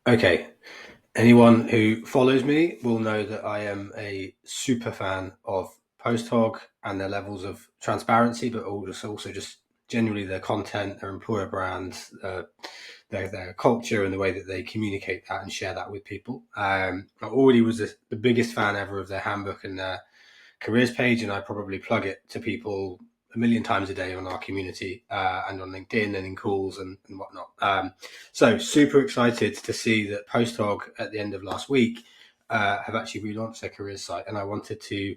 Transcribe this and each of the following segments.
Okay. Anyone who follows me will know that I am a super fan of Posthog and their levels of transparency, but also just generally their content, their employer brands, their culture, and the way that they communicate that and share that with people. I already was the biggest fan ever of their handbook and their careers page, and I probably plug it to people a million times a day on our community and on LinkedIn and in calls and whatnot. So super excited to see that Posthog at the end of last week have actually relaunched their careers site, and I wanted to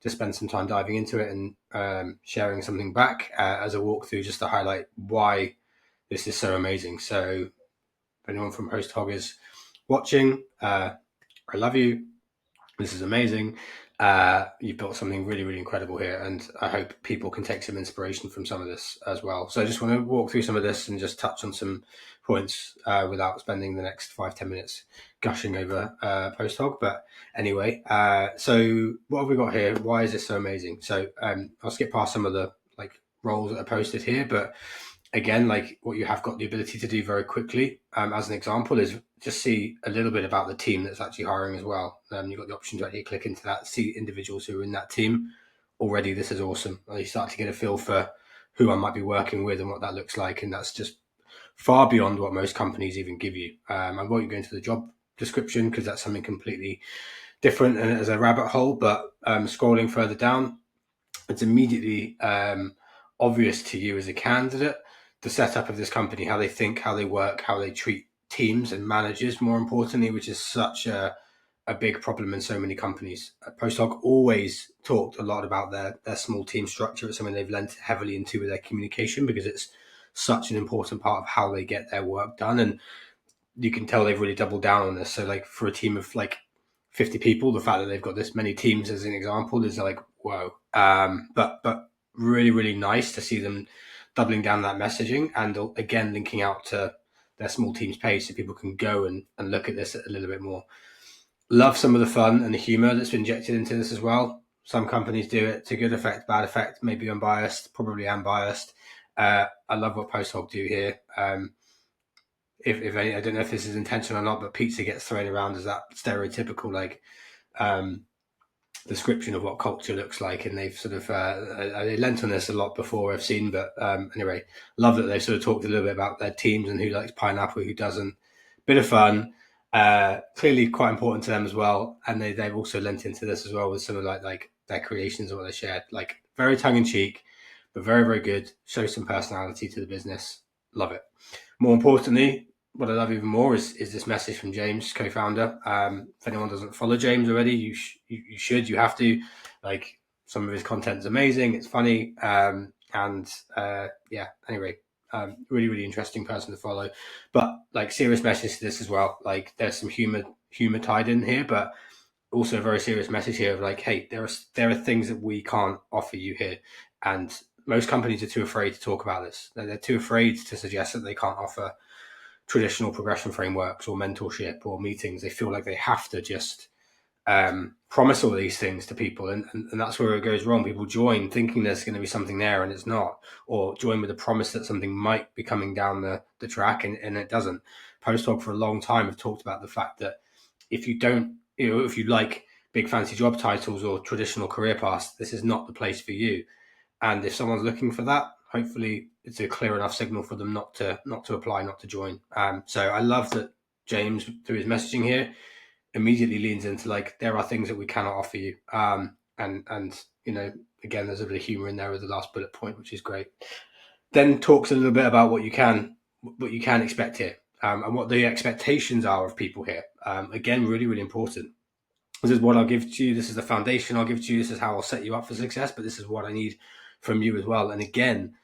spend some time diving into it and sharing something back as a walkthrough just to highlight why this is so amazing. So if anyone from Posthog is watching, I love you. This is amazing. You've built something really, really incredible here, and I hope people can take some inspiration from some of this as well. So I just want to walk through some of this and just touch on some points without spending the next 5-10 minutes gushing over Posthog. But anyway, so what have we got here? Why is this so amazing? So I'll skip past some of the like roles that are posted here, but again, like what you have got the ability to do very quickly, as an example, is just see a little bit about the team that's actually hiring as well. You've got the option to actually click into that, see individuals who are in that team already. This is awesome. You start to get a feel for who I might be working with and what that looks like, and that's just far beyond what most companies even give you. I won't go into the job description because that's something completely different and as a rabbit hole. But scrolling further down, it's immediately obvious to you as a candidate the setup of this company, how they think, how they work, how they treat teams and managers, more importantly, which is such a big problem in so many companies. Postdoc always talked a lot about their small team structure. It's something they've lent heavily into with their communication because it's such an important part of how they get their work done. And you can tell they've really doubled down on this. So like for a team of like 50 people, the fact that they've got this many teams as an example is like, whoa. But really, really nice to see them doubling down that messaging and again, linking out to their small teams page so people can go and look at this a little bit more. Love some of the fun and the humor that's been injected into this as well. Some companies do it to good effect, bad effect, maybe unbiased, probably unbiased. I love what Posthog do here. If any, I don't know if this is intentional or not, but pizza gets thrown around as that stereotypical like um, description of what culture looks like, and they've sort of they lent on this a lot before I've seen, but anyway, love that they've sort of talked a little bit about their teams and who likes pineapple, who doesn't. Bit of fun, clearly quite important to them as well, and they've also lent into this as well with some of like their creations and what they shared, like very tongue in cheek, but very very good. Show some personality to the business. Love it. More importantly, what I love even more is this message from James, co-founder. If anyone doesn't follow James already, you should, you have to. Like some of his content is amazing, it's funny, and yeah. Anyway, really really interesting person to follow. But like serious message to this as well. Like there's some humor tied in here, but also a very serious message here of like, hey, there are things that we can't offer you here, and most companies are too afraid to talk about this. They're too afraid to suggest that they can't offer traditional progression frameworks or mentorship or meetings. They feel like they have to just promise all these things to people, and that's where it goes wrong. People join thinking there's going to be something there and it's not, or join with a promise that something might be coming down the track and it doesn't. Postdoc for a long time have talked about the fact that if you don't, if you like big fancy job titles or traditional career paths, this is not the place for you. And if someone's looking for that, hopefully it's a clear enough signal for them not to apply, not to join. So I love that James, through his messaging here, immediately leans into like there are things that we cannot offer you. And again, there's a bit of humor in there with the last bullet point, which is great. Then talks a little bit about what you can expect here, and what the expectations are of people here. Again, really really important. This is what I'll give to you. This is the foundation I'll give to you. This is how I'll set you up for success. But this is what I need from you as well. And again,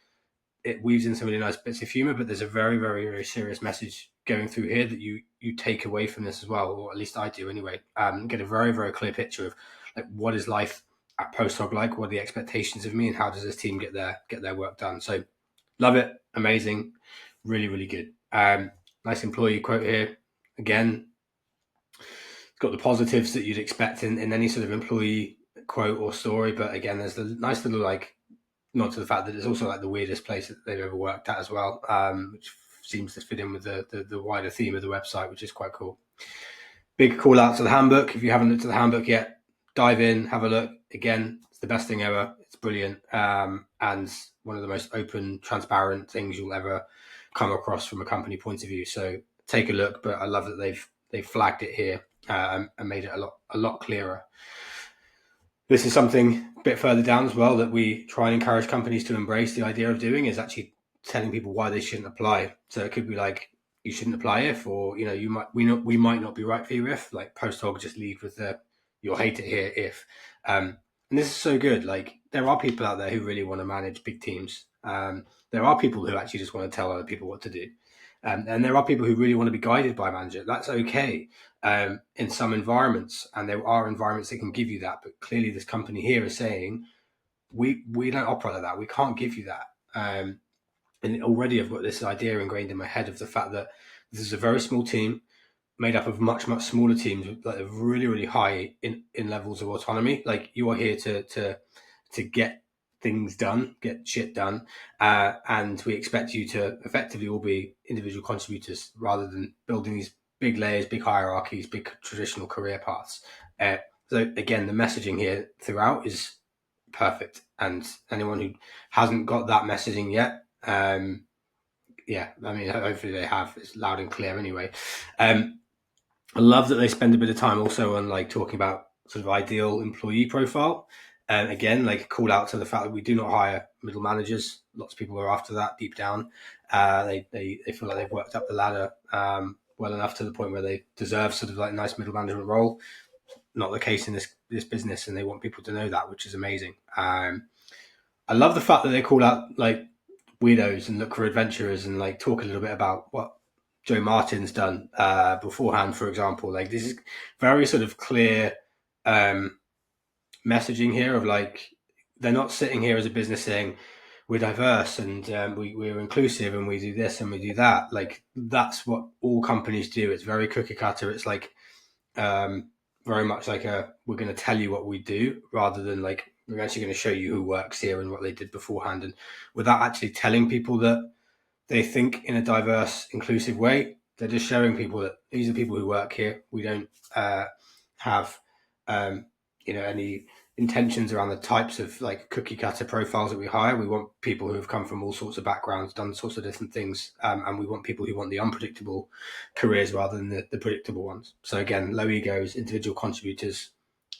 it weaves in some really nice bits of humor, but there's a very, very, very serious message going through here that you take away from this as well, or at least I do anyway. Get a very, very clear picture of like what is life at Posthog like, what are the expectations of me, and how does this team get their work done. So love it, amazing, really, really good. Nice employee quote here. Again, got the positives that you'd expect in any sort of employee quote or story, but again, there's the nice little like nod to the fact that it's also like the weirdest place that they've ever worked at as well, which seems to fit in with the wider theme of the website, which is quite cool. Big call out to the handbook. If you haven't looked at the handbook yet, dive in, have a look. Again, it's the best thing ever. It's brilliant, and one of the most open, transparent things you'll ever come across from a company point of view. So take a look. But I love that they've flagged it here and made it a lot clearer. This is something a bit further down as well that we try and encourage companies to embrace the idea of doing, is actually telling people why they shouldn't apply. So it could be like, you shouldn't apply if, or we might not be right for you if, like Posthog just lead with the you'll hate it here if. And this is so good. Like, there are people out there who really want to manage big teams. There are people who actually just want to tell other people what to do. And there are people who really want to be guided by a manager. That's okay in some environments, and there are environments that can give you that. But clearly, this company here is saying we don't operate like that. We can't give you that. And already, I've got this idea ingrained in my head of the fact that this is a very small team made up of much smaller teams with like really high in levels of autonomy. Like, you are here to get things done, get shit done, and we expect you to effectively all be individual contributors rather than building these big layers, big hierarchies, big traditional career paths. So again, the messaging here throughout is perfect, and anyone who hasn't got that messaging yet, yeah, I mean, hopefully they have. It's loud and clear anyway. I love that they spend a bit of time also on like talking about sort of ideal employee profile. And again, like, call out to the fact that we do not hire middle managers. Lots of people are after that deep down. They feel like they've worked up the ladder well enough to the point where they deserve sort of like a nice middle management role. Not the case in this business, and they want people to know that, which is amazing. I love the fact that they call out like weirdos and look for adventurers, and like talk a little bit about what Joe Martin's done beforehand, for example. Like, this is very sort of clear messaging here of like, they're not sitting here as a business saying we're diverse and we're inclusive and we do this and we do that. Like, that's what all companies do. It's very cookie cutter. It's like very much like we're going to tell you what we do, rather than like, we're actually going to show you who works here and what they did beforehand, and without actually telling people that they think in a diverse, inclusive way. They're just showing people that these are people who work here. We don't have any intentions around the types of like cookie cutter profiles that we hire. We want people who have come from all sorts of backgrounds, done sorts of different things, and we want people who want the unpredictable careers rather than the predictable ones. So again, low egos, individual contributors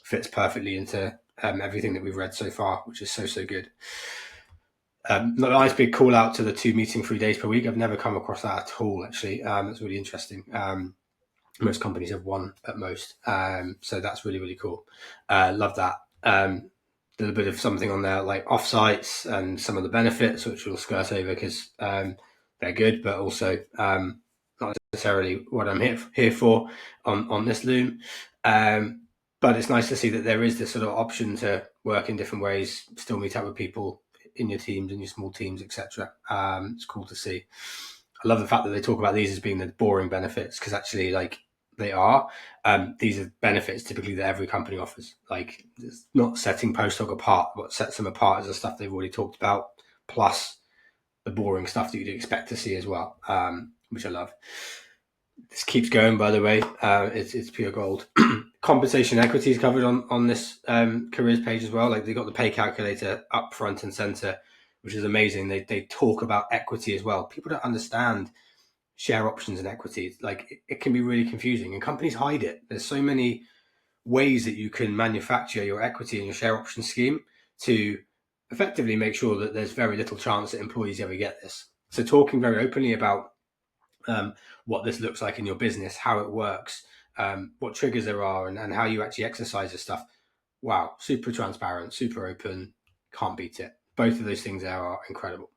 fits perfectly into everything that we've read so far, which is so good. Not a nice big call out to the 2 meeting 3 days per week. I've never come across that at all, actually. It's really interesting. Most companies have 1 at most. So that's really cool. Love that. A little bit of something on there like offsites and some of the benefits, which we'll skirt over because they're good, but also not necessarily what I'm here for on this loom. But it's nice to see that there is this sort of option to work in different ways, still meet up with people in your teams, in your small teams, etc. It's cool to see. I love the fact that they talk about these as being the boring benefits, because actually, like, they are. These are benefits typically that every company offers. Like, it's not setting Posthog apart. What sets them apart is the stuff they've already talked about, plus the boring stuff that you'd expect to see as well, which I love. This keeps going, by the way. It's pure gold. Compensation equity is covered on this careers page as well. Like, they got the pay calculator up front and center, which is amazing. They talk about equity as well. People don't understand share options and equity. Like, it can be really confusing, and companies hide it. There's so many ways that you can manufacture your equity and your share option scheme to effectively make sure that there's very little chance that employees ever get this. So talking very openly about what this looks like in your business, how it works, what triggers there are, and how you actually exercise this stuff. Wow, super transparent, super open, can't beat it. Both of those things there are incredible.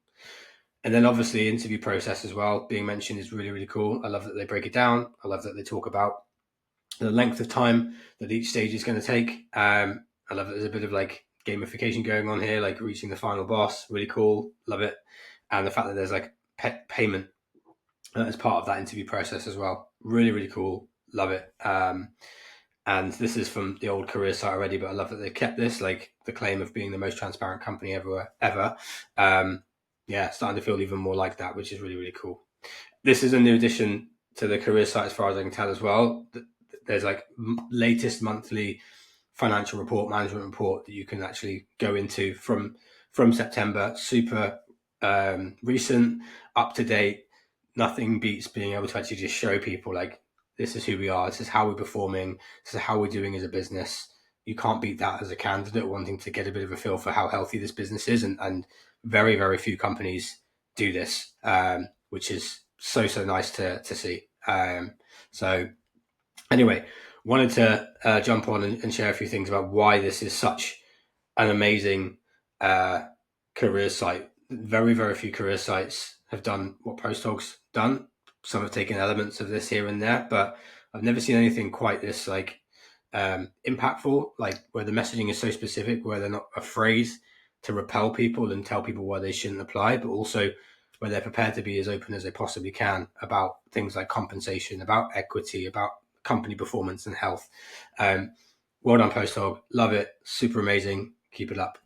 And then obviously interview process as well being mentioned is really cool. I love that they break it down. I love that they talk about the length of time that each stage is going to take. I love that there's a bit of like gamification going on here, like reaching the final boss. Really cool. Love it. And the fact that there's like payment as part of that interview process as well. Really cool. Love it. And this is from the old career site already, but I love that they've kept this, like the claim of being the most transparent company ever. Yeah, starting to feel even more like that, which is really cool. this is a new addition to the career site, as far as I can tell, as well. There's like latest monthly financial report, management report that you can actually go into from September. Super recent, up to date. Nothing beats being able to actually just show people like, this is who we are, this is how we're performing, this is how we're doing as a business. You can't beat that as a candidate wanting to get a bit of a feel for how healthy this business is, and very, very few companies do this, which is so nice to see. So anyway, wanted to jump on and share a few things about why this is such an amazing uh, career site. Very, very few career sites have done what Posthog's done. Some have taken elements of this here and there, but I've never seen anything quite this like impactful, like where the messaging is so specific, where they're not afraid to repel people and tell people why they shouldn't apply, but also where they're prepared to be as open as they possibly can about things like compensation, about equity, about company performance and health. Well done, Posthog. Love it. Super amazing. Keep it up.